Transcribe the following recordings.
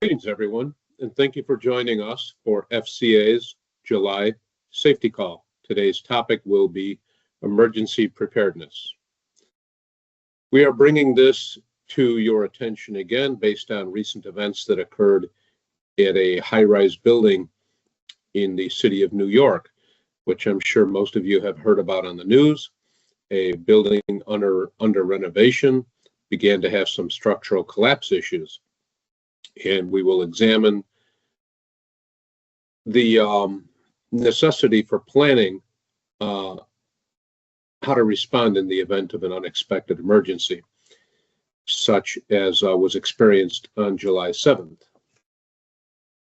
Greetings, everyone, and thank you for joining us for FCA's July Safety Call. Today's topic will be emergency preparedness. We are bringing this to your attention again based on recent events that occurred at a high-rise building in the city of New York, which I'm sure most of you have heard about on the news. A building under renovation began to have some structural collapse issues. And we will examine the necessity for planning how to respond in the event of an unexpected emergency, such as was experienced on July 7th.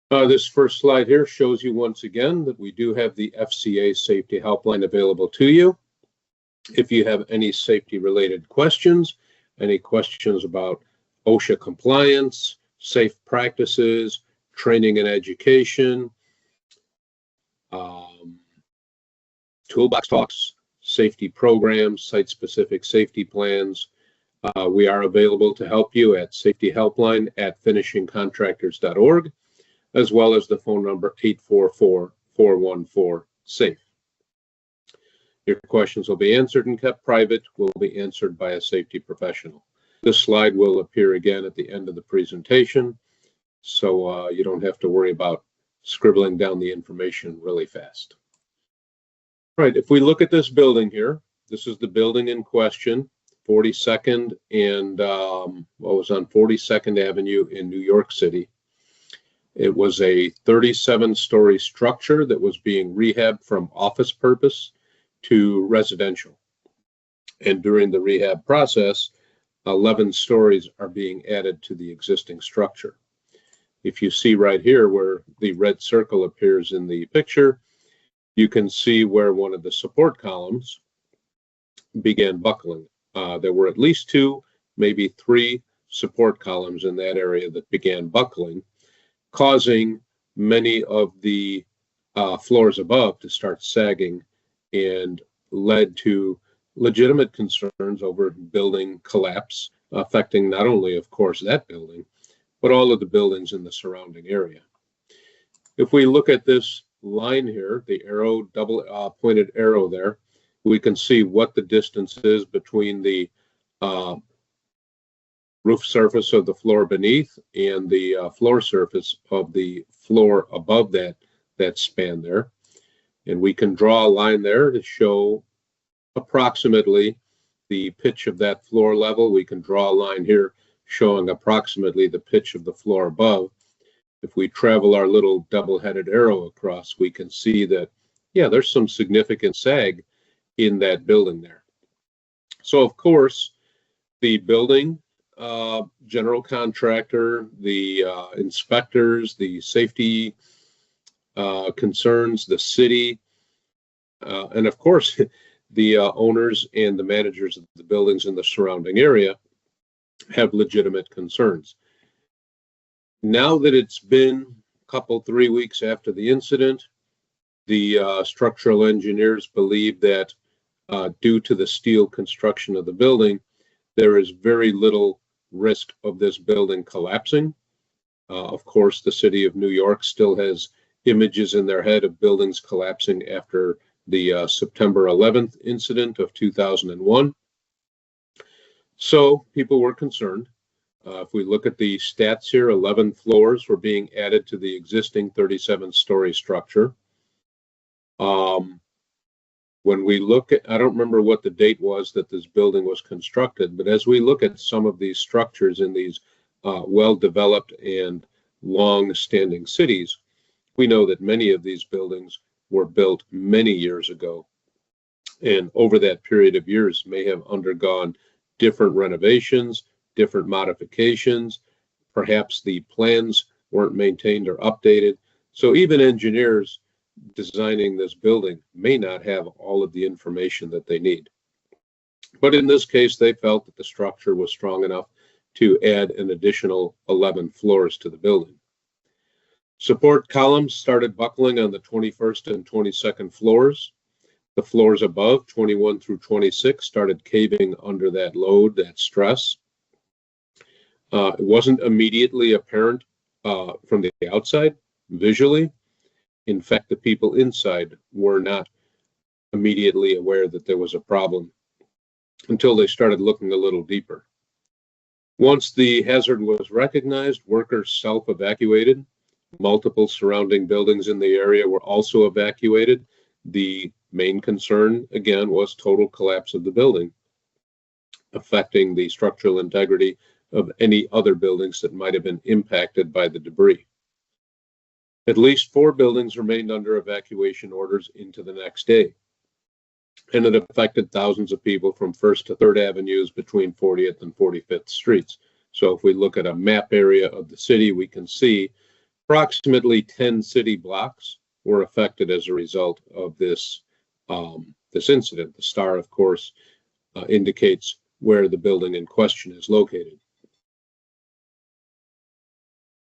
This first slide here shows you once again that we do have the FCA Safety Helpline available to you. If you have any safety-related questions, any questions about OSHA compliance, safe practices, training and education, toolbox talks, safety programs, site-specific safety plans. We are available to help you at Safety Helpline at finishingcontractors.org, as well as the phone number 844-414-SAFE. Your questions will be answered and kept private, will be answered by a safety professional. This slide will appear again at the end of the presentation, so you don't have to worry about scribbling down the information really fast. All right, if we look at this building here, this is the building in question, 42nd and what was on 42nd Avenue in New York City. It was a 37-story structure that was being rehabbed from office purpose to residential. And during the rehab process, 11 stories are being added to the existing structure. If you see right here where the red circle appears in the picture, you can see where one of the support columns began buckling. There were at least 2, maybe 3 support columns in that area that began buckling, causing many of the floors above to start sagging, and led to legitimate concerns over building collapse, affecting not only, of course, that building, but all of the buildings in the surrounding area. If we look at this line here, the arrow, double pointed arrow there, we can see what the distance is between the roof surface of the floor beneath and the floor surface of the floor above that span there. And we can draw a line there to show approximately the pitch of that floor level. We can draw a line here showing approximately the pitch of the floor above. If we travel our little double-headed arrow across, we can see that, yeah, there's some significant sag in that building there. So, of course, the building general contractor, the inspectors, the safety concerns, the city, and of course, the owners and the managers of the buildings in the surrounding area have legitimate concerns. Now that it's been a couple, 3 weeks after the incident, the structural engineers believe that due to the steel construction of the building, there is very little risk of this building collapsing. Of course, the city of New York still has images in their head of buildings collapsing after the September 11th incident of 2001. So people were concerned. If we look at the stats here, 11 floors were being added to the existing 37-story structure. When we look at, I don't remember what the date was that this building was constructed, but as we look at some of these structures in these well-developed and long-standing cities, we know that many of these buildings were built many years ago, and over that period of years may have undergone different renovations, different modifications. Perhaps the plans weren't maintained or updated. So even engineers designing this building may not have all of the information that they need. But in this case, they felt that the structure was strong enough to add an additional 11 floors to the building. Support columns started buckling on the 21st and 22nd floors. The floors above, 21 through 26, started caving under that load, that stress. It wasn't immediately apparent from the outside, visually. In fact, the people inside were not immediately aware that there was a problem until they started looking a little deeper. Once the hazard was recognized, workers self-evacuated. Multiple surrounding buildings in the area were also evacuated. The main concern, again, was total collapse of the building, affecting the structural integrity of any other buildings that might have been impacted by the debris. At least 4 buildings remained under evacuation orders into the next day, and it affected thousands of people from 1st to 3rd Avenues between 40th and 45th Streets. So if we look at a map area of the city, we can see approximately 10 city blocks were affected as a result of this incident. The star, of course, indicates where the building in question is located.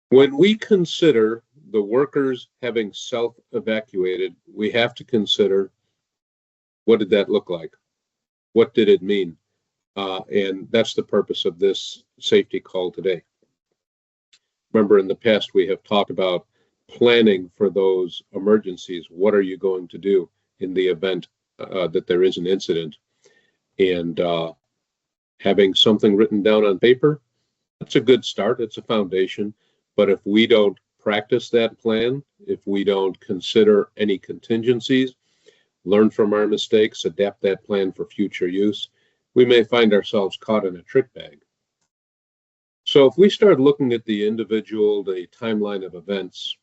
When we consider the workers having self-evacuated, we have to consider, what did that look like? What did it mean? And that's the purpose of this safety call today. Remember, in the past, we have talked about planning for those emergencies. What are you going to do in the event that there is an incident? And having something written down on paper, that's a good start. It's a foundation. But if we don't practice that plan, if we don't consider any contingencies, learn from our mistakes, adapt that plan for future use, we may find ourselves caught in a trick bag. So if we start looking at the timeline of events,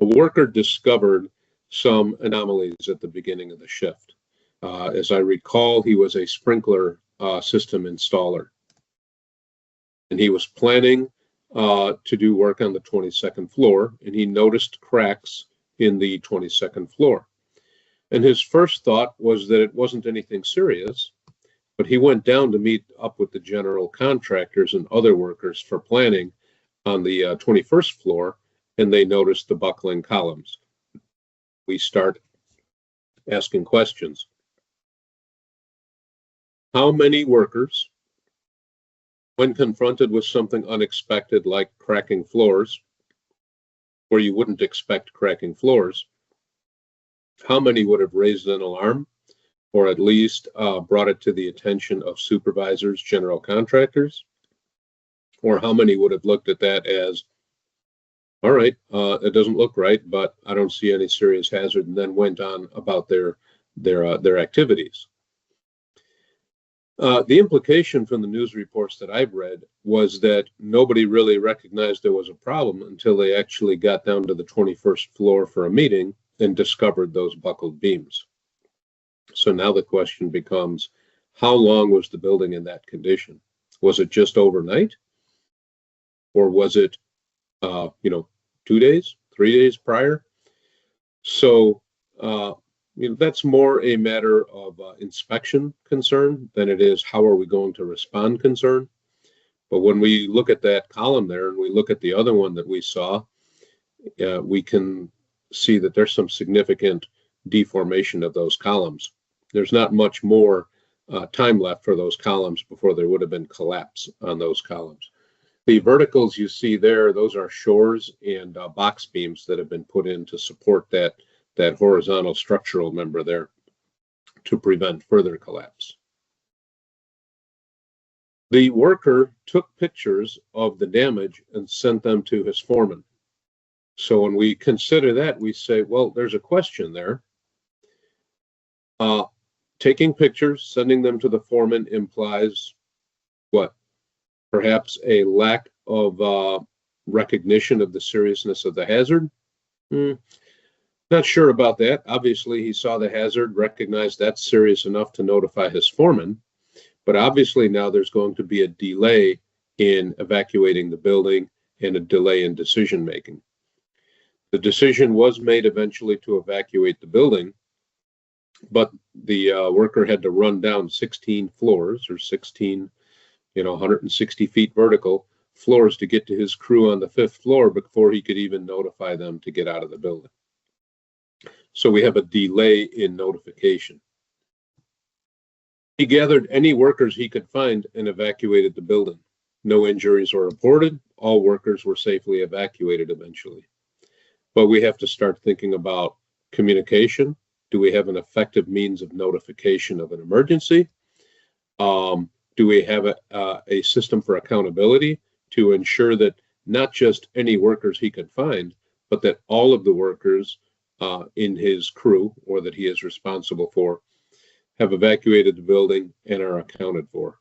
a worker discovered some anomalies at the beginning of the shift. As I recall, he was a sprinkler system installer, and he was planning to do work on the 22nd floor, and he noticed cracks in the 22nd floor. And his first thought was that it wasn't anything serious, but he went down to meet up with the general contractors and other workers for planning on the 21st floor, and they noticed the buckling columns. We start asking questions. How many workers, when confronted with something unexpected like cracking floors, where you wouldn't expect cracking floors, how many would have raised an alarm, or at least brought it to the attention of supervisors, general contractors? Or how many would have looked at that as, all right, it doesn't look right, but I don't see any serious hazard, and then went on about their activities? The implication from the news reports that I've read was that nobody really recognized there was a problem until they actually got down to the 21st floor for a meeting and discovered those buckled beams. So now the question becomes, how long was the building in that condition? Was it just overnight? Or was it, 2 days, 3 days prior? So, that's more a matter of inspection concern than it is how are we going to respond concern. But when we look at that column there and we look at the other one that we saw, we can see that there's some significant deformation of those columns. There's not much more time left for those columns before there would have been collapse on those columns. The verticals you see there, those are shores and box beams that have been put in to support that horizontal structural member there to prevent further collapse. The worker took pictures of the damage and sent them to his foreman. So when we consider that, we say, well, there's a question there. Taking pictures, sending them to the foreman implies what? Perhaps a lack of recognition of the seriousness of the hazard. Not sure about that. Obviously, he saw the hazard, recognized that's serious enough to notify his foreman. But obviously now there's going to be a delay in evacuating the building and a delay in decision making. The decision was made eventually to evacuate the building, but the worker had to run down 16 floors or 16, 160 feet vertical floors to get to his crew on the 5th floor before he could even notify them to get out of the building. So we have a delay in notification. He gathered any workers he could find and evacuated the building. No injuries were reported. All workers were safely evacuated eventually. But we have to start thinking about communication. Do we have an effective means of notification of an emergency? Do we have a system for accountability to ensure that not just any workers he could find, but that all of the workers in his crew or that he is responsible for have evacuated the building and are accounted for?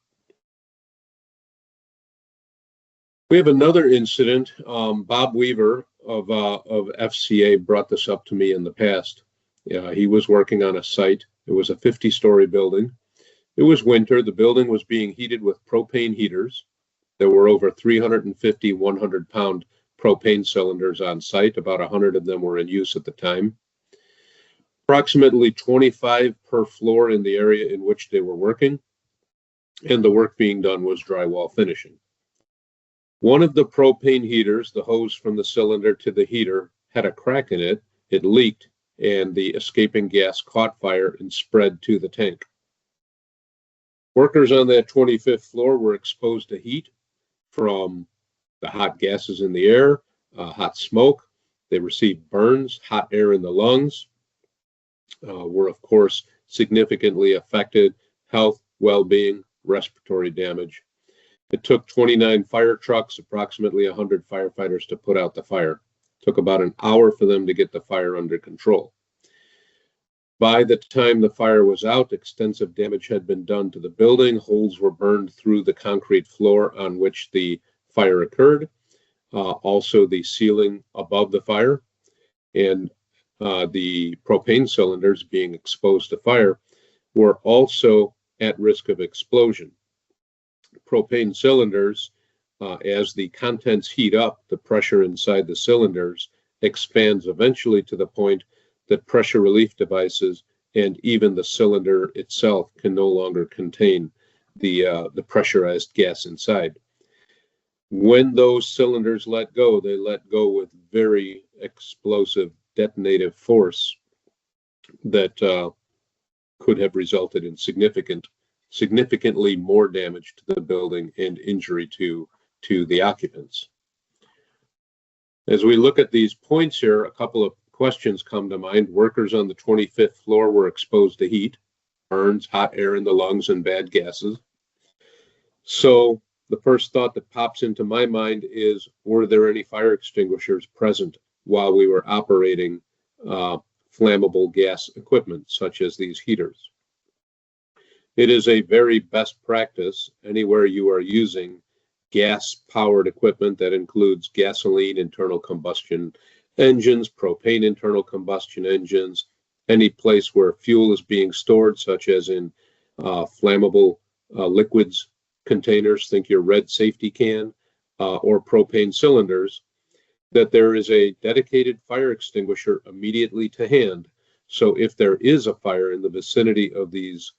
We have another incident. Bob Weaver of FCA brought this up to me in the past. He was working on a site. It was a 50-story building. It was winter. The building was being heated with propane heaters. There were over 350 100-pound propane cylinders on site. About 100 of them were in use at the time. Approximately 25 per floor in the area in which they were working, and the work being done was drywall finishing. One of the propane heaters, the hose from the cylinder to the heater, had a crack in it. It leaked, and the escaping gas caught fire and spread to the tank. Workers on that 25th floor were exposed to heat from the hot gases in the air, hot smoke. They received burns, hot air in the lungs, were of course significantly affected, health, well-being, respiratory damage. It took 29 fire trucks, approximately 100 firefighters to put out the fire. It took about an hour for them to get the fire under control. By the time the fire was out, extensive damage had been done to the building. Holes were burned through the concrete floor on which the fire occurred, also the ceiling above the fire, and the propane cylinders being exposed to fire were also at risk of explosion. Propane cylinders, as the contents heat up, the pressure inside the cylinders expands eventually to the point that pressure relief devices and even the cylinder itself can no longer contain the pressurized gas inside. When those cylinders let go, they let go with very explosive detonative force that could have resulted in significantly more damage to the building and injury to the occupants. As we look at these points here, a couple of questions come to mind. Workers on the 25th floor were exposed to heat, burns, hot air in the lungs, and bad gases. So the first thought that pops into my mind is, were there any fire extinguishers present while we were operating flammable gas equipment, such as these heaters? It is a very best practice anywhere you are using gas-powered equipment that includes gasoline internal combustion engines, propane internal combustion engines, any place where fuel is being stored, such as in flammable liquids containers, think your red safety can, or propane cylinders, that there is a dedicated fire extinguisher immediately to hand. So if there is a fire in the vicinity of these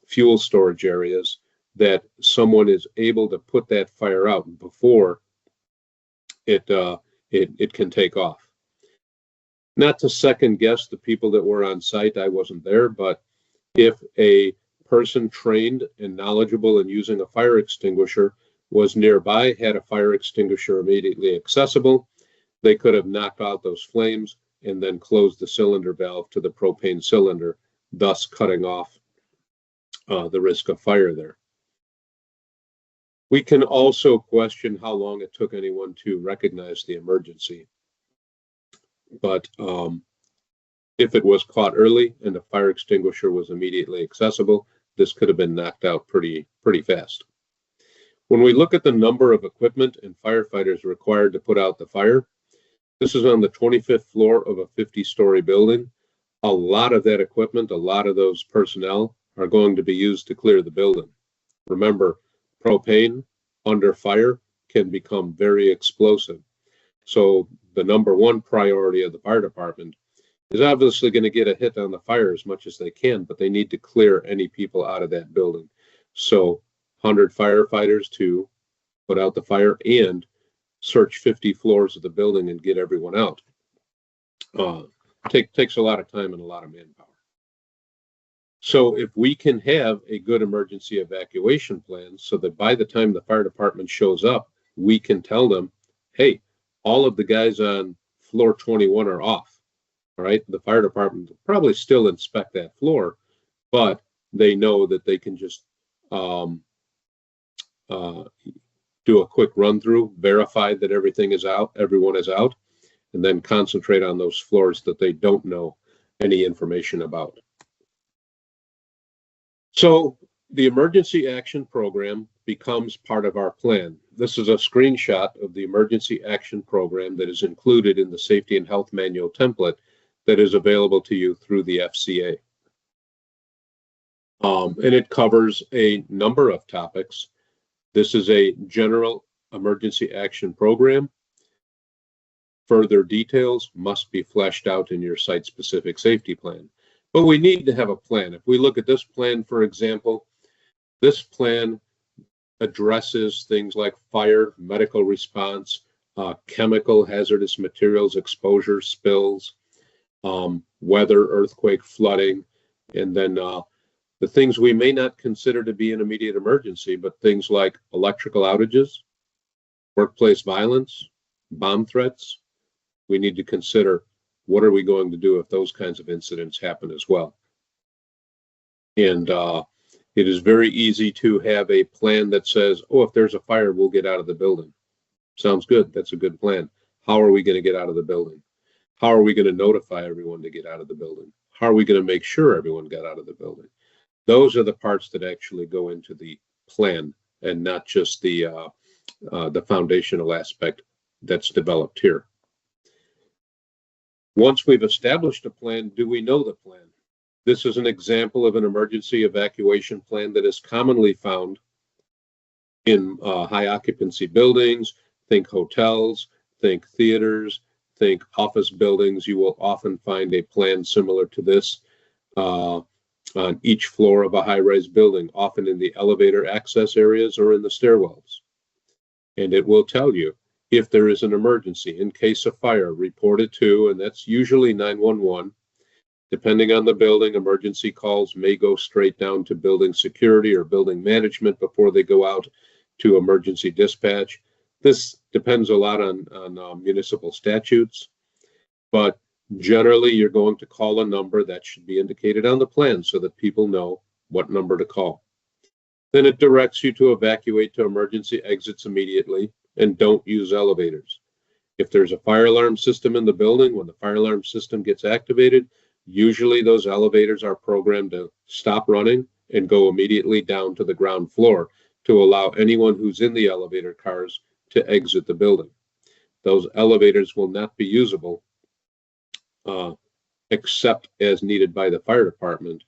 fuel storage areas, that someone is able to put that fire out before it can take off. Not to second guess the people that were on site, I wasn't there, but if a person trained and knowledgeable in using a fire extinguisher was nearby, had a fire extinguisher immediately accessible, they could have knocked out those flames and then closed the cylinder valve to the propane cylinder, thus cutting off the risk of fire there. We can also question how long it took anyone to recognize the emergency. But if it was caught early and the fire extinguisher was immediately accessible, this could have been knocked out pretty fast. When we look at the number of equipment and firefighters required to put out the fire, this is on the 25th floor of a 50-story building. A lot of that equipment, a lot of those personnel are going to be used to clear the building. Remember, propane under fire can become very explosive. So the number one priority of the fire department is obviously going to get a hit on the fire as much as they can, but they need to clear any people out of that building. So 100 firefighters to put out the fire and search 50 floors of the building and get everyone out. Takes a lot of time and a lot of manpower. So if we can have a good emergency evacuation plan so that by the time the fire department shows up, we can tell them, hey, all of the guys on floor 21 are off. All right. The fire department will probably still inspect that floor, but they know that they can just um, uh, do a quick run through, verify that everything is out, everyone is out, and then concentrate on those floors that they don't know any information about. So the emergency action program becomes part of our plan. This is a screenshot of the emergency action program that is included in the safety and health manual template that is available to you through the FCA. And it covers a number of topics. This is a general emergency action program. Further details must be fleshed out in your site-specific safety plan. But we need to have a plan. If we look at this plan, for example, this plan addresses things like fire, medical response, chemical hazardous materials exposure, spills, weather, earthquake, flooding, and then the things we may not consider to be an immediate emergency, but things like electrical outages, workplace violence, bomb threats. We need to consider what are we going to do if those kinds of incidents happen as well. And it is very easy to have a plan that says, oh, if there's a fire, we'll get out of the building. Sounds good. That's a good plan. How are we going to get out of the building? How are we going to notify everyone to get out of the building? How are we going to make sure everyone got out of the building? Those are the parts that actually go into the plan and not just the foundational aspect that's developed here. Once we've established a plan, do we know the plan? This is an example of an emergency evacuation plan that is commonly found in high occupancy buildings. Think hotels, think theaters, think office buildings. You will often find a plan similar to this on each floor of a high-rise building, often in the elevator access areas or in the stairwells. And it will tell you if there is an emergency. In case of fire, report it to, and that's usually 911. Depending on the building, emergency calls may go straight down to building security or building management before they go out to emergency dispatch. This depends a lot on municipal statutes, but generally you're going to call a number that should be indicated on the plan so that people know what number to call. Then it directs you to evacuate to emergency exits immediately and don't use elevators. If there's a fire alarm system in the building, when the fire alarm system gets activated, usually those elevators are programmed to stop running and go immediately down to the ground floor to allow anyone who's in the elevator cars to exit the building. Those elevators will not be usable except as needed by the fire department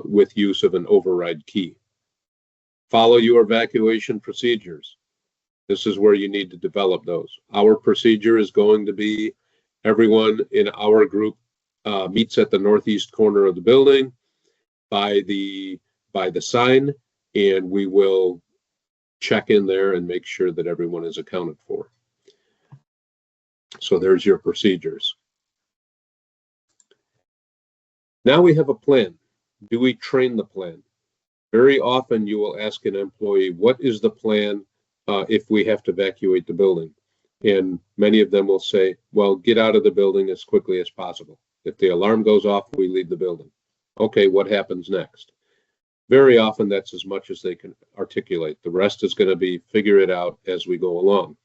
with use of an override key. Follow your evacuation procedures. This is where you need to develop those. Our procedure is going to be everyone in our group meets at the northeast corner of the building by the sign, and we will check in there and make sure that everyone is accounted for. So there's your procedures. Now we have a plan. Do we train the plan? Very often you will ask an employee, what is the plan if we have to evacuate the building? And many of them will say, well, get out of the building as quickly as possible. If the alarm goes off, we leave the building. Okay, what happens next? Very often that's as much as they can articulate. The rest is going to be figure it out as we go along.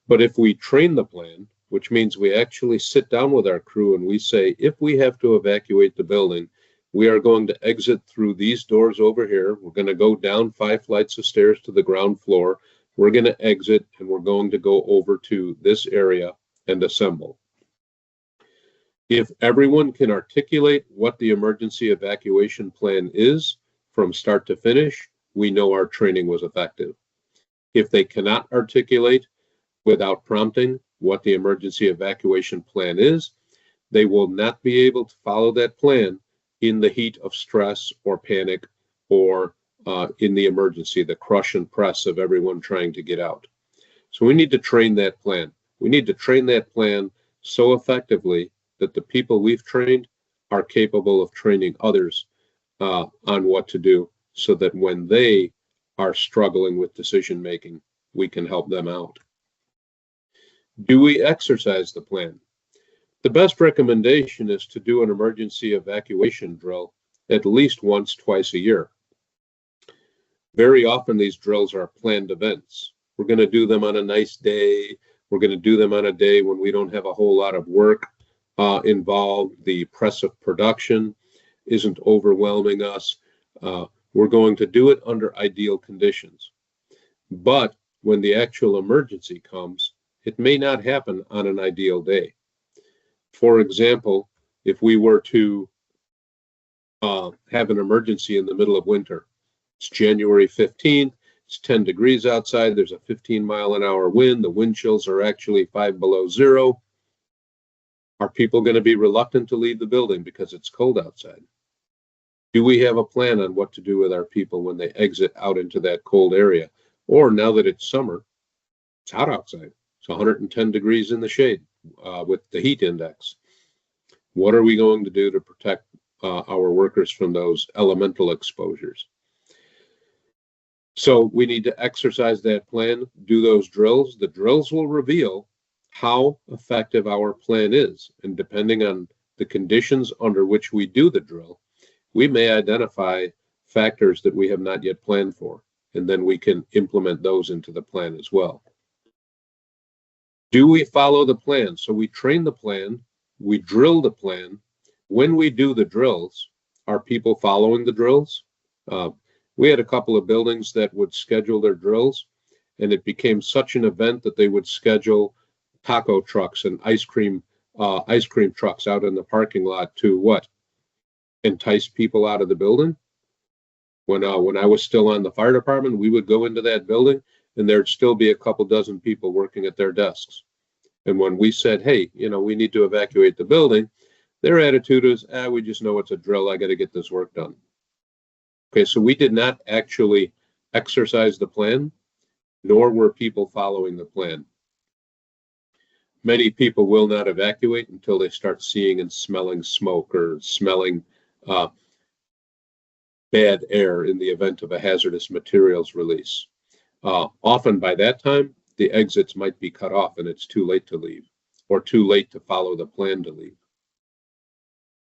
But if we train the plan, which means we actually sit down with our crew and we say, if we have to evacuate the building, we are going to exit through these doors over here. We're going to go down 5 flights of stairs to the ground floor. We're going to exit and we're going to go over to this area and assemble. If everyone can articulate what the emergency evacuation plan is from start to finish, we know our training was effective. If they cannot articulate without prompting what the emergency evacuation plan is, they will not be able to follow that plan in the heat of stress or panic or in the emergency, the crush and press of everyone trying to get out. So we need to train that plan. We need to train that plan so effectively that the people we've trained are capable of training others on what to do, so that when they are struggling with decision making, we can help them out. Do we exercise the plan? The best recommendation is to do an emergency evacuation drill at least once, twice a year. Very often these drills are planned events. We're going to do them on a nice day. We're going to do them on a day when we don't have a whole lot of work involved. The press of production isn't overwhelming us. We're going to do it under ideal conditions. But when the actual emergency comes, it may not happen on an ideal day. For example, if we were to have an emergency in the middle of winter, it's January 15th, it's 10 degrees outside, there's a 15-mile-an-hour wind, the wind chills are actually 5 below zero. Are people going to be reluctant to leave the building because it's cold outside? Do we have a plan on what to do with our people when they exit out into that cold area? Or now that it's summer, it's hot outside. It's 110 degrees in the shade with the heat index. What are we going to do to protect our workers from those elemental exposures? So we need to exercise that plan, do those drills. The drills will reveal how effective our plan is. And depending on the conditions under which we do the drill, we may identify factors that we have not yet planned for, and then we can implement those into the plan as well. Do we follow the plan? So we train the plan, we drill the plan. When we do the drills, are people following the drills? We had a couple of buildings that would schedule their drills, and it became such an event that they would schedule taco trucks and ice cream trucks out in the parking lot to what? Entice people out of the building. When I was still on the fire department, we would go into that building and there'd still be a couple dozen people working at their desks. And when we said, hey, we need to evacuate the building, their attitude is, we just know it's a drill. I got to get this work done. Okay, so we did not actually exercise the plan, nor were people following the plan. Many people will not evacuate until they start seeing and smelling smoke or smelling bad air in the event of a hazardous materials release. Often by that time, the exits might be cut off and it's too late to leave, or too late to follow the plan to leave.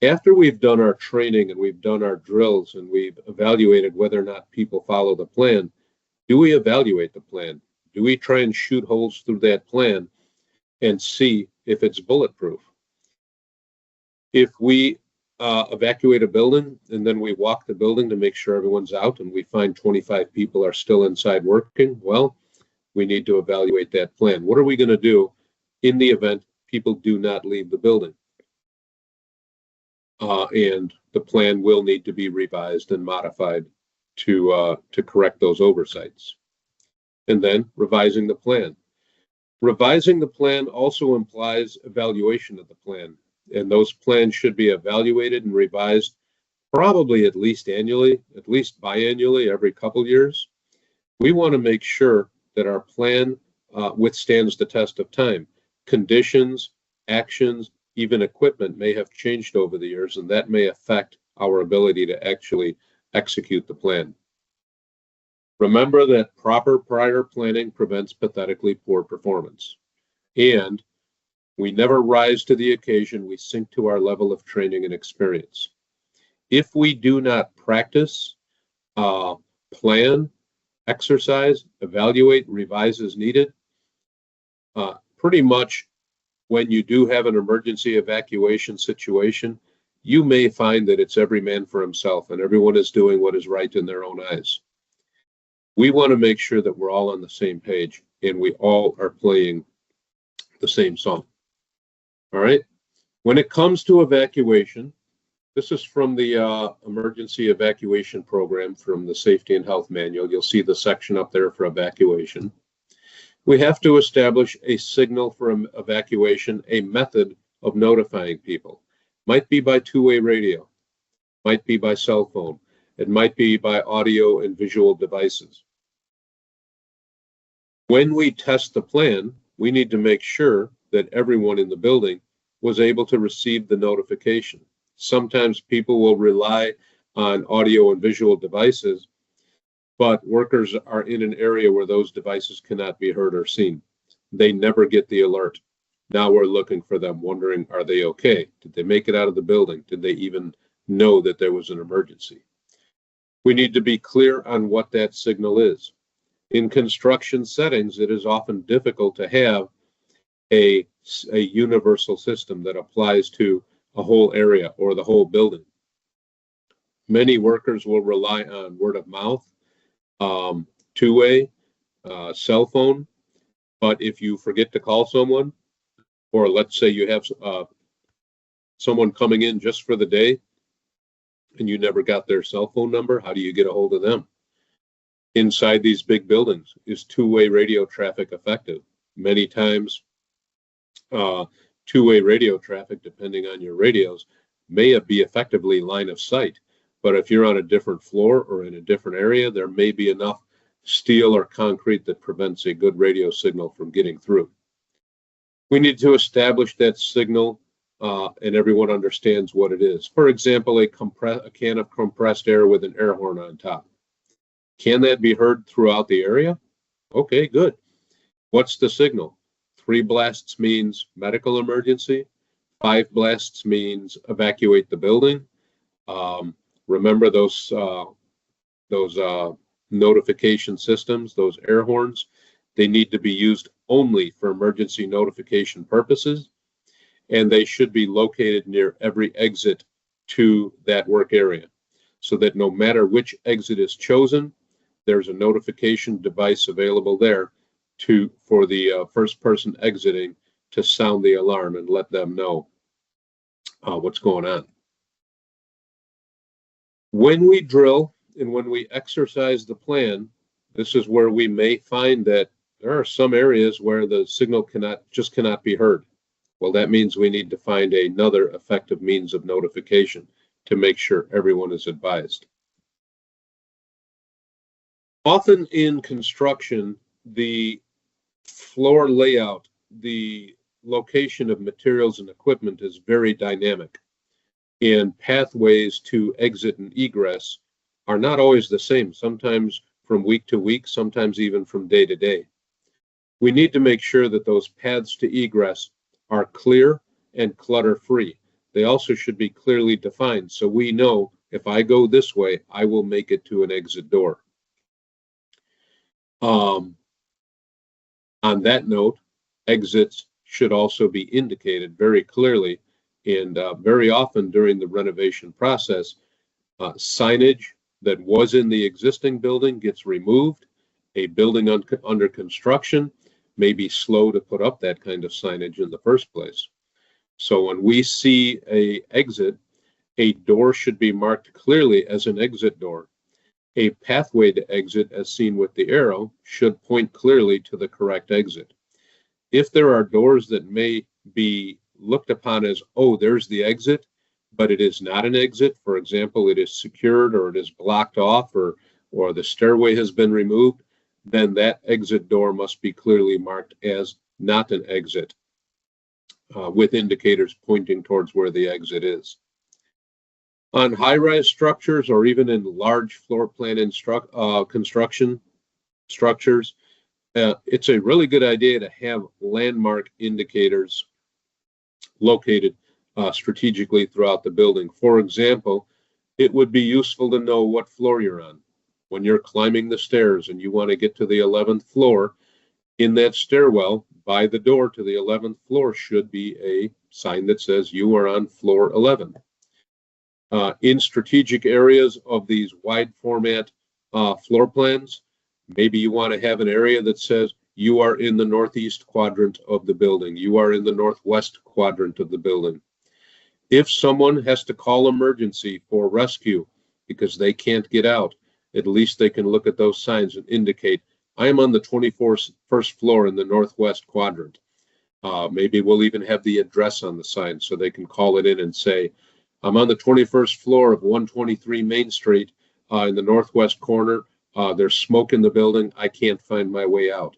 After we've done our training and we've done our drills and we've evaluated whether or not people follow the plan, do we evaluate the plan? Do we try and shoot holes through that plan and see if it's bulletproof? If we evacuate a building and then we walk the building to make sure everyone's out and we find 25 people are still inside working, well, we need to evaluate that plan. What are we going to do in the event people do not leave the building? And the plan will need to be revised and modified to correct those oversights. And then revising the plan. Revising the plan also implies evaluation of the plan. And those plans should be evaluated and revised probably at least annually, at least biannually, every couple years. We want to make sure that our plan withstands the test of time. Conditions, actions, even equipment may have changed over the years, and that may affect our ability to actually execute the plan. Remember that proper prior planning prevents pathetically poor performance. And we never rise to the occasion, we sink to our level of training and experience. If we do not practice, plan, exercise, evaluate, revise as needed, pretty much when you do have an emergency evacuation situation, you may find that it's every man for himself and everyone is doing what is right in their own eyes. We want to make sure that we're all on the same page and we all are playing the same song. All right. When it comes to evacuation, this is from the emergency evacuation program from the Safety and Health Manual. You'll see the section up there for evacuation. We have to establish a signal for evacuation, a method of notifying people. Might be by two-way radio, might be by cell phone, it might be by audio and visual devices. When we test the plan, we need to make sure that everyone in the building was able to receive the notification. Sometimes people will rely on audio and visual devices, but workers are in an area where those devices cannot be heard or seen. They never get the alert. Now we're looking for them, wondering, are they okay? Did they make it out of the building? Did they even know that there was an emergency? We need to be clear on what that signal is. In construction settings, it is often difficult to have a universal system that applies to a whole area or the whole building. Many workers will rely on word of mouth, two-way, cell phone, but if you forget to call someone, or let's say you have someone coming in just for the day and you never got their cell phone number, how do you get a hold of them? Inside these big buildings, is two-way radio traffic effective? Many times, two-way radio traffic, depending on your radios, may be effectively line of sight. But if you're on a different floor or in a different area, there may be enough steel or concrete that prevents a good radio signal from getting through. We need to establish that signal and everyone understands what it is. For example, a can of compressed air with an air horn on top. Can that be heard throughout the area? Okay, good. What's the signal? 3 blasts means medical emergency. 5 blasts means evacuate the building. Remember those notification systems, those air horns? They need to be used only for emergency notification purposes, and they should be located near every exit to that work area, so that no matter which exit is chosen, there's a notification device available there for the first person exiting to sound the alarm and let them know what's going on. When we drill and when we exercise the plan, this is where we may find that there are some areas where the signal cannot be heard. Well, that means we need to find another effective means of notification to make sure everyone is advised. Often in construction, the floor layout, the location of materials and equipment is very dynamic, and pathways to exit and egress are not always the same, sometimes from week to week, sometimes even from day to day. We need to make sure that those paths to egress are clear and clutter-free. They also should be clearly defined, so we know if I go this way, I will make it to an exit door. On that note, exits should also be indicated very clearly, and very often during the renovation process, signage that was in the existing building gets removed. A building under construction may be slow to put up that kind of signage in the first place. So when we see an exit, a door should be marked clearly as an exit door. A pathway to exit, as seen with the arrow, should point clearly to the correct exit. If there are doors that may be looked upon as, oh, there's the exit, but it is not an exit, for example, it is secured or it is blocked off or the stairway has been removed, then that exit door must be clearly marked as not an exit, with indicators pointing towards where the exit is. On high-rise structures or even in large floor plan construction structures, it's a really good idea to have landmark indicators located strategically throughout the building. For example, it would be useful to know what floor you're on. When you're climbing the stairs and you want to get to the 11th floor, in that stairwell by the door to the 11th floor should be a sign that says you are on floor 11. In strategic areas of these wide format floor plans, maybe you want to have an area that says you are in the northeast quadrant of the building. You are in the northwest quadrant of the building. If someone has to call emergency for rescue because they can't get out, at least they can look at those signs and indicate, I am on the 21st floor in the northwest quadrant. Maybe we'll even have the address on the sign so they can call it in and say, I'm on the 21st floor of 123 Main Street in the northwest corner. There's smoke in the building. I can't find my way out.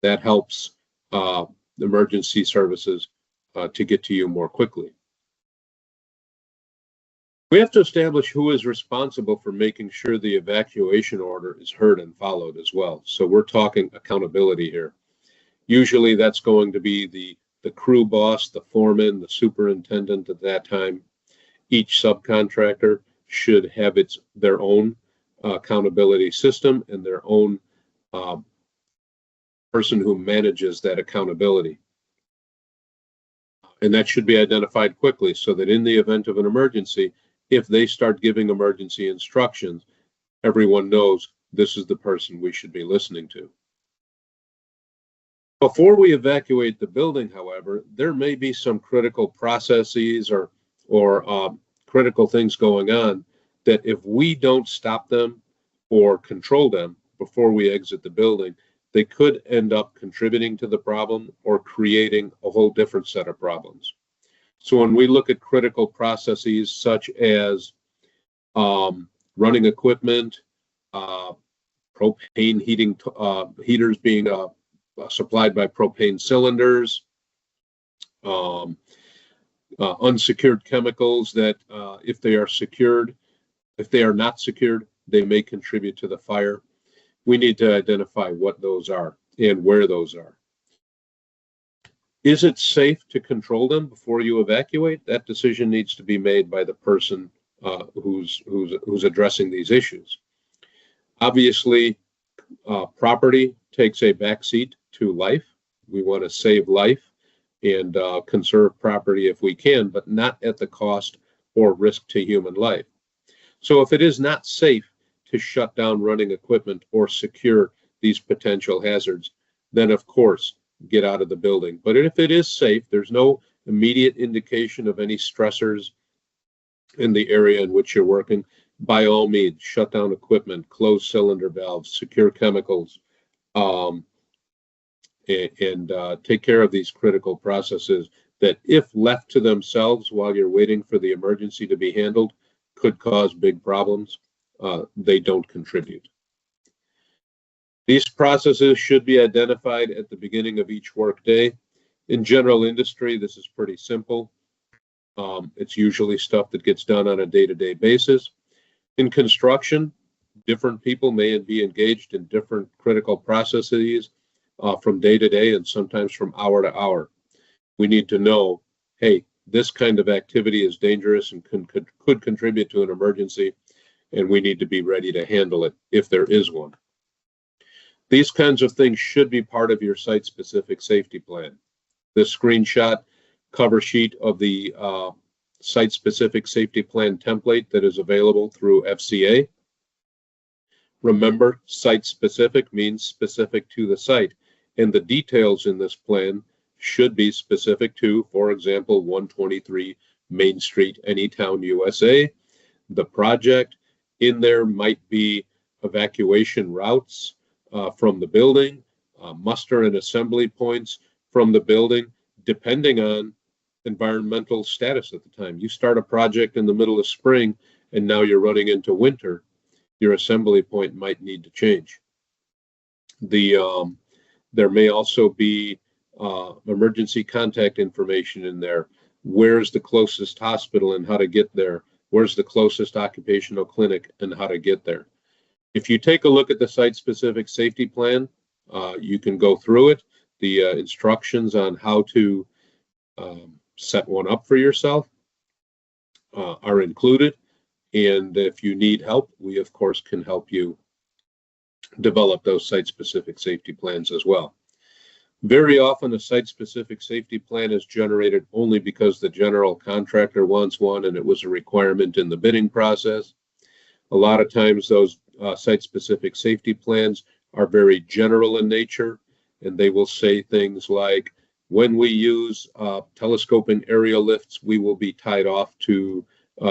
That helps emergency services to get to you more quickly. We have to establish who is responsible for making sure the evacuation order is heard and followed as well. So we're talking accountability here. Usually that's going to be the crew boss, the foreman, the superintendent at that time. Each subcontractor should have their own accountability system and their own person who manages that accountability. And that should be identified quickly so that in the event of an emergency, if they start giving emergency instructions, everyone knows this is the person we should be listening to. Before we evacuate the building, however, there may be some critical processes or critical things going on that if we don't stop them or control them before we exit the building, they could end up contributing to the problem or creating a whole different set of problems. So when we look at critical processes such as running equipment, propane heating heaters being supplied by propane cylinders, unsecured chemicals that if they are not secured, they may contribute to the fire. We need to identify what those are and where those are. Is it safe to control them before you evacuate? That decision needs to be made by the person who's addressing these issues. Obviously, property takes a backseat to life. We want to save life and conserve property if we can, but not at the cost or risk to human life. So if it is not safe to shut down running equipment or secure these potential hazards, then of course, get out of the building. But if it is safe, there's no immediate indication of any stressors in the area in which you're working, by all means, shut down equipment, close cylinder valves, secure chemicals, and take care of these critical processes that, if left to themselves while you're waiting for the emergency to be handled, could cause big problems. They don't contribute. These processes should be identified at the beginning of each workday. In general industry, this is pretty simple. It's usually stuff that gets done on a day-to-day basis. In construction, different people may be engaged in different critical processes from day to day and sometimes from hour to hour. We need to know, hey, this kind of activity is dangerous and could contribute to an emergency, and we need to be ready to handle it if there is one. These kinds of things should be part of your site-specific safety plan. This screenshot cover sheet of the site-specific safety plan template that is available through FCA. Remember, site-specific means specific to the site, and the details in this plan should be specific to, for example, 123 Main Street, Anytown, USA. The project in there might be evacuation routes from the building, muster and assembly points from the building, depending on environmental status at the time. You start a project in the middle of spring and now you're running into winter, your assembly point might need to change. There may also be emergency contact information in there. Where's the closest hospital and how to get there? Where's the closest occupational clinic and how to get there? If you take a look at the site-specific safety plan, you can go through it. The instructions on how to set one up for yourself are included. And if you need help, we of course can help you develop those site-specific safety plans as well. Very often a site-specific safety plan is generated only because the general contractor wants one and it was a requirement in the bidding process. A lot of times those site-specific safety plans are very general in nature, and they will say things like, when we use telescoping aerial lifts, we will be tied off to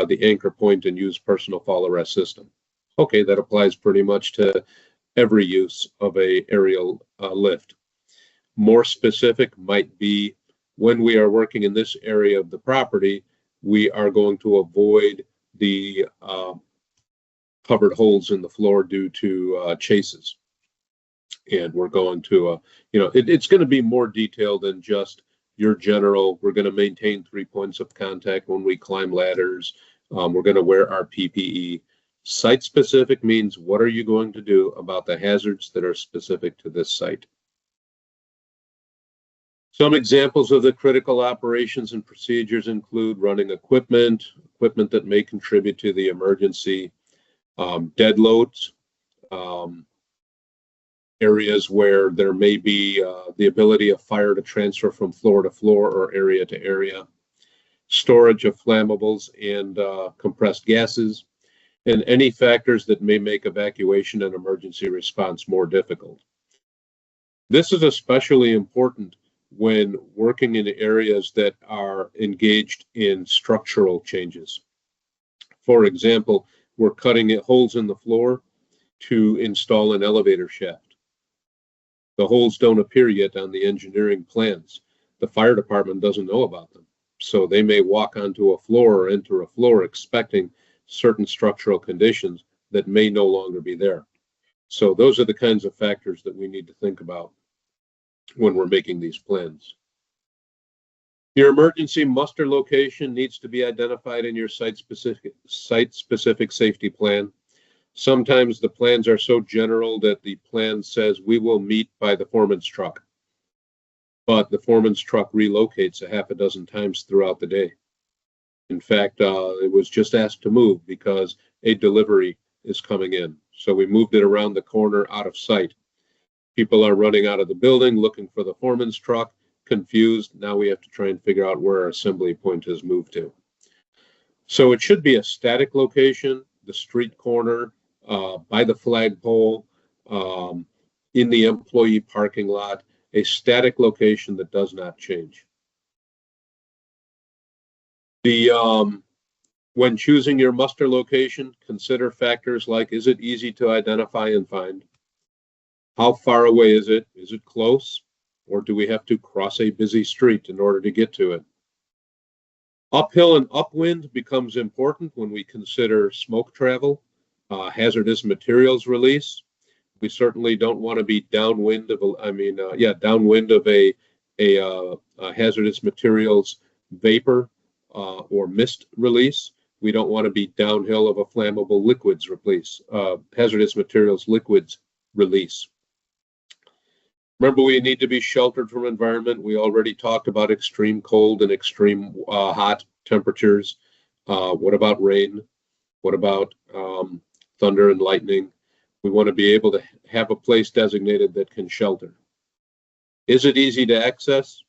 the anchor point and use personal fall arrest system. Okay, that applies pretty much to every use of a aerial lift. More specific might be, when we are working in this area of the property, we are going to avoid the covered holes in the floor due to chases. And we're going to, it's going to be more detailed than just your general, we're going to maintain 3 points of contact when we climb ladders. We're going to wear our PPE. Site-specific means what are you going to do about the hazards that are specific to this site? Some examples of the critical operations and procedures include running equipment that may contribute to the emergency, dead loads, areas where there may be the ability of fire to transfer from floor to floor or area to area, storage of flammables and compressed gases, and any factors that may make evacuation and emergency response more difficult. This is especially important when working in areas that are engaged in structural changes. For example, we're cutting holes in the floor to install an elevator shaft. The holes don't appear yet on the engineering plans. The fire department doesn't know about them. So they may walk onto a floor or enter a floor expecting certain structural conditions that may no longer be there. So those are the kinds of factors that we need to think about when we're making these plans. Your emergency muster location needs to be identified in your site-specific safety plan. Sometimes the plans are so general that the plan says we will meet by the foreman's truck, but the foreman's truck relocates a half a dozen times throughout the day. In fact, it was just asked to move because a delivery is coming in. So we moved it around the corner out of sight. People are running out of the building looking for the foreman's truck, confused. Now we have to try and figure out where our assembly point has moved to. So it should be a static location, the street corner, by the flagpole, in the employee parking lot, a static location that does not change. When choosing your muster location, consider factors like, is it easy to identify and find? How far away is it? Is it close? Or do we have to cross a busy street in order to get to it? Uphill and upwind becomes important when we consider smoke travel, hazardous materials release. We certainly don't want to be downwind of a hazardous materials vapor or mist release. We don't want to be downhill of a flammable liquids release, hazardous materials liquids release. Remember, we need to be sheltered from environment. We already talked about extreme cold and extreme hot temperatures. What about rain? What about thunder and lightning? We want to be able to have a place designated that can shelter. Is it easy to access?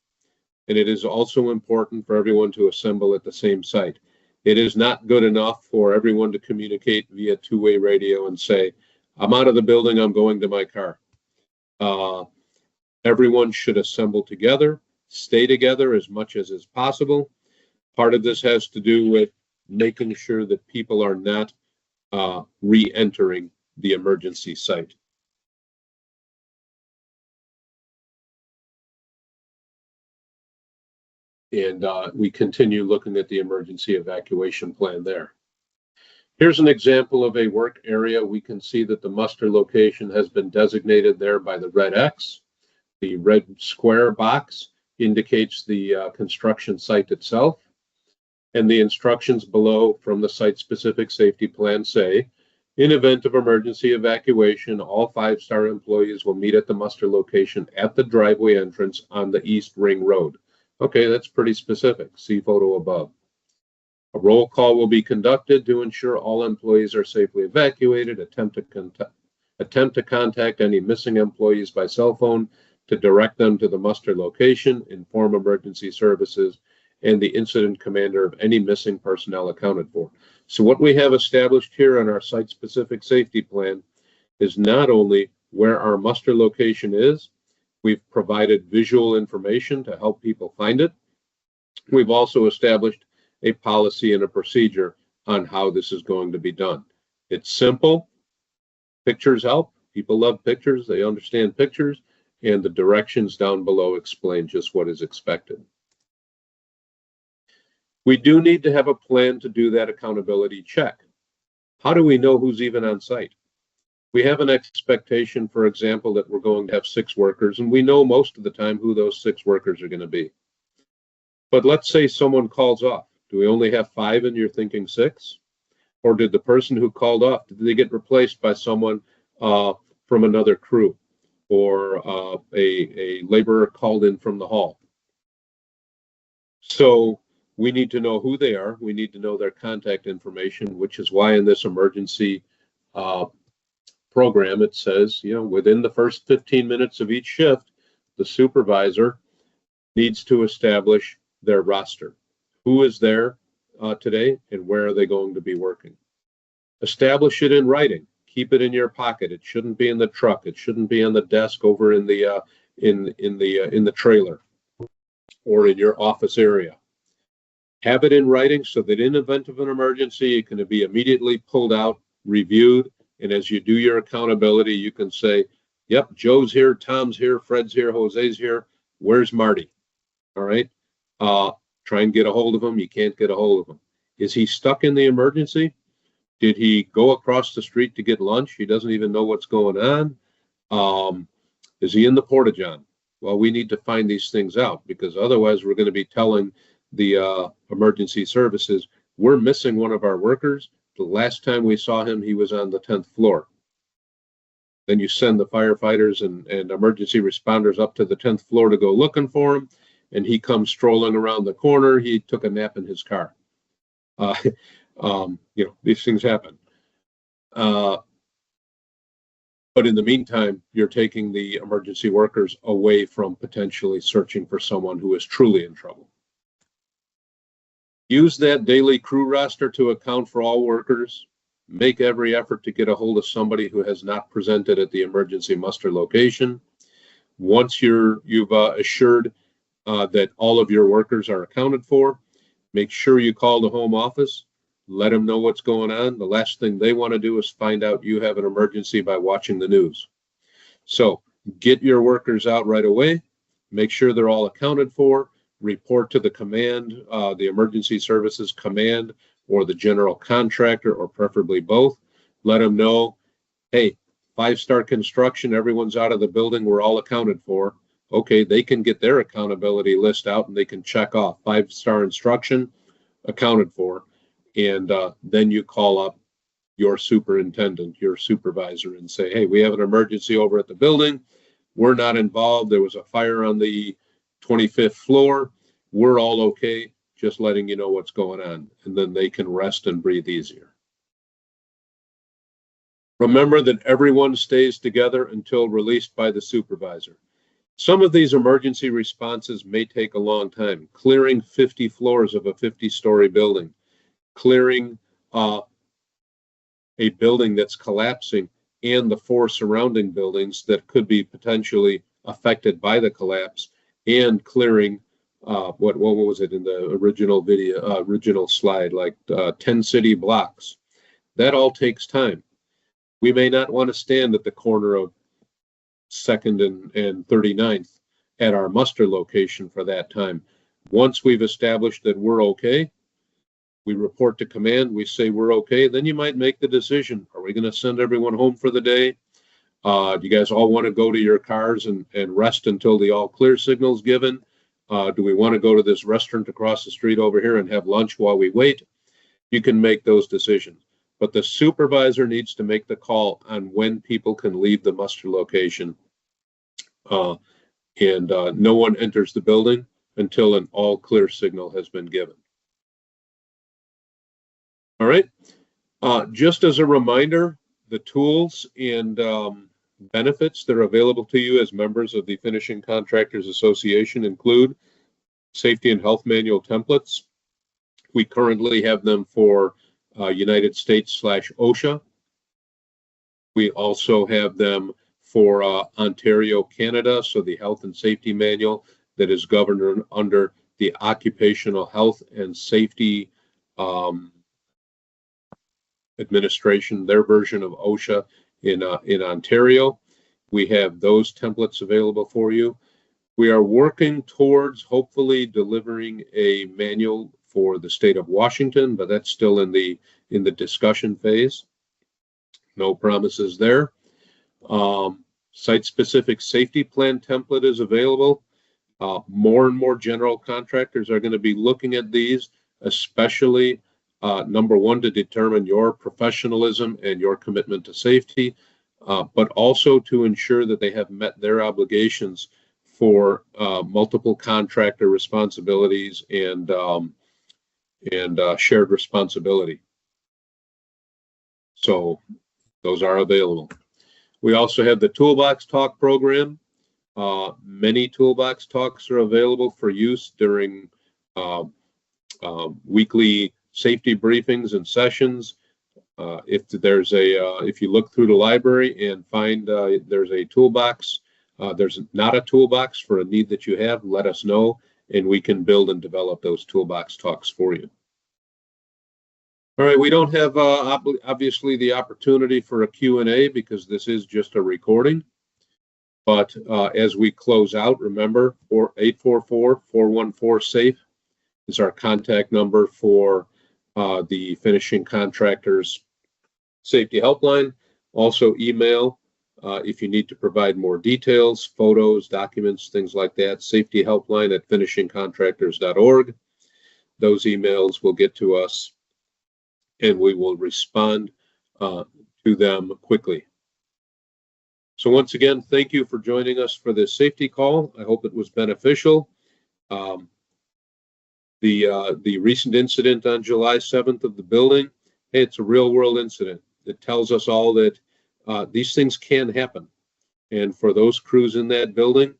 And it is also important for everyone to assemble at the same site. It is not good enough for everyone to communicate via two-way radio and say, I'm out of the building, I'm going to my car. Everyone should assemble together, stay together as much as is possible. Part of this has to do with making sure that people are not re-entering the emergency site. And we continue looking at the emergency evacuation plan there. Here's an example of a work area. We can see that the muster location has been designated there by the red X. The red square box indicates the construction site itself. And the instructions below from the site-specific safety plan say, in event of emergency evacuation, all 5-star employees will meet at the muster location at the driveway entrance on the East Ring Road. Okay, that's pretty specific. See photo above. A roll call will be conducted to ensure all employees are safely evacuated. Attempt to contact any missing employees by cell phone to direct them to the muster location, inform emergency services, and the incident commander of any missing personnel accounted for. So what we have established here on our site-specific safety plan is not only where our muster location is, we've provided visual information to help people find it. We've also established a policy and a procedure on how this is going to be done. It's simple. Pictures help. People love pictures. They understand pictures. And the directions down below explain just what is expected. We do need to have a plan to do that accountability check. How do we know who's even on site? We have an expectation, for example, that we're going to have 6 workers, and we know most of the time who those 6 workers are going to be. But let's say someone calls off. Do we only have 5 and you're thinking 6? Or did the person who called off, did they get replaced by someone from another crew, or a laborer called in from the hall? So we need to know who they are. We need to know their contact information, which is why in this emergency program, it says, within the first 15 minutes of each shift, the supervisor needs to establish their roster. Who is there today and where are they going to be working? Establish it in writing. Keep it in your pocket. It shouldn't be in the truck. It shouldn't be on the desk over in the in the trailer or in your office area. Have it in writing so that in event of an emergency, it can be immediately pulled out, reviewed, and as you do your accountability, you can say, yep, Joe's here, Tom's here, Fred's here, Jose's here. Where's Marty? All right. Try and get a hold of him. You can't get a hold of him. Is he stuck in the emergency? Did he go across the street to get lunch? He doesn't even know what's going on. Is he in the porta-john? Well, we need to find these things out, because otherwise we're going to be telling the emergency services, we're missing one of our workers. The last time we saw him, he was on the 10th floor. Then you send the firefighters and emergency responders up to the 10th floor to go looking for him, and he comes strolling around the corner. He took a nap in his car. These things happen. But in the meantime, you're taking the emergency workers away from potentially searching for someone who is truly in trouble. Use that daily crew roster to account for all workers. Make every effort to get a hold of somebody who has not presented at the emergency muster location. Once you've assured that all of your workers are accounted for, make sure you call the home office. Let them know what's going on. The last thing they want to do is find out you have an emergency by watching the news. So get your workers out right away. Make sure they're all accounted for. Report to the command, the emergency services command, or the general contractor, or preferably both. Let them know, hey, 5-star construction, everyone's out of the building, we're all accounted for. Okay, they can get their accountability list out and they can check off 5-star instruction, accounted for. And then you call up your superintendent, your supervisor, and say, hey, we have an emergency over at the building. We're not involved. There was a fire on the 25th floor. We're all okay. Just letting you know what's going on. And then they can rest and breathe easier. Remember that everyone stays together until released by the supervisor. Some of these emergency responses may take a long time. Clearing 50 floors of a 50-story building. Clearing a building that's collapsing and the 4 surrounding buildings that could be potentially affected by the collapse, and clearing what was it in the original video, original slide, like 10 city blocks. That all takes time. We may not want to stand at the corner of 2nd and 39th at our muster location for that time. Once we've established that we're okay, we report to command, we say we're okay, then you might make the decision. Are we going to send everyone home for the day? Do you guys all want to go to your cars and rest until the all clear signal is given? Do we want to go to this restaurant across the street over here and have lunch while we wait? You can make those decisions. But the supervisor needs to make the call on when people can leave the muster location. No one enters the building until an all clear signal has been given. All right. Just as a reminder, the tools and benefits that are available to you as members of the Finishing Contractors Association include safety and health manual templates. We currently have them for United States/OSHA. We also have them for Ontario, Canada, so the health and safety manual that is governed under the Occupational Health and Safety Administration, their version of OSHA in Ontario. We have those templates available for you. We are working towards hopefully delivering a manual for the state of Washington, but that's still in the discussion phase. No promises there. Site-specific safety plan template is available. More and more general contractors are going to be looking at these especially number one, to determine your professionalism and your commitment to safety, but also to ensure that they have met their obligations for multiple contractor responsibilities and shared responsibility. So those are available. We also have the Toolbox Talk program. Many Toolbox Talks are available for use during weekly safety briefings and sessions. If you look through the library and find there's a toolbox, there's not a toolbox for a need that you have, let us know, and we can build and develop those Toolbox Talks for you. All right, we don't have obviously the opportunity for a Q&A because this is just a recording. But as we close out, remember 844-414-SAFE is our contact number for the finishing contractors safety helpline. Also email if you need to provide more details, photos, documents, things like that, safety helpline at finishingcontractors.org. Those emails will get to us and we will respond to them quickly. So once again, thank you for joining us for this safety call. I hope it was beneficial. The recent incident on July 7th of the building, hey, it's a real world incident. It tells us all that these things can happen. And for those crews in that building,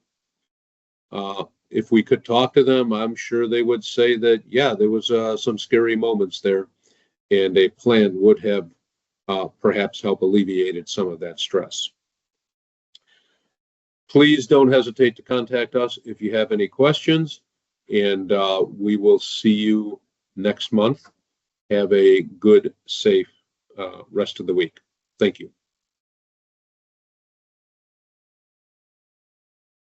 if we could talk to them, I'm sure they would say that, yeah, there was some scary moments there. And a plan would have perhaps helped alleviated some of that stress. Please don't hesitate to contact us if you have any questions, and we will see you next month. Have a good, safe rest of the week. Thank you.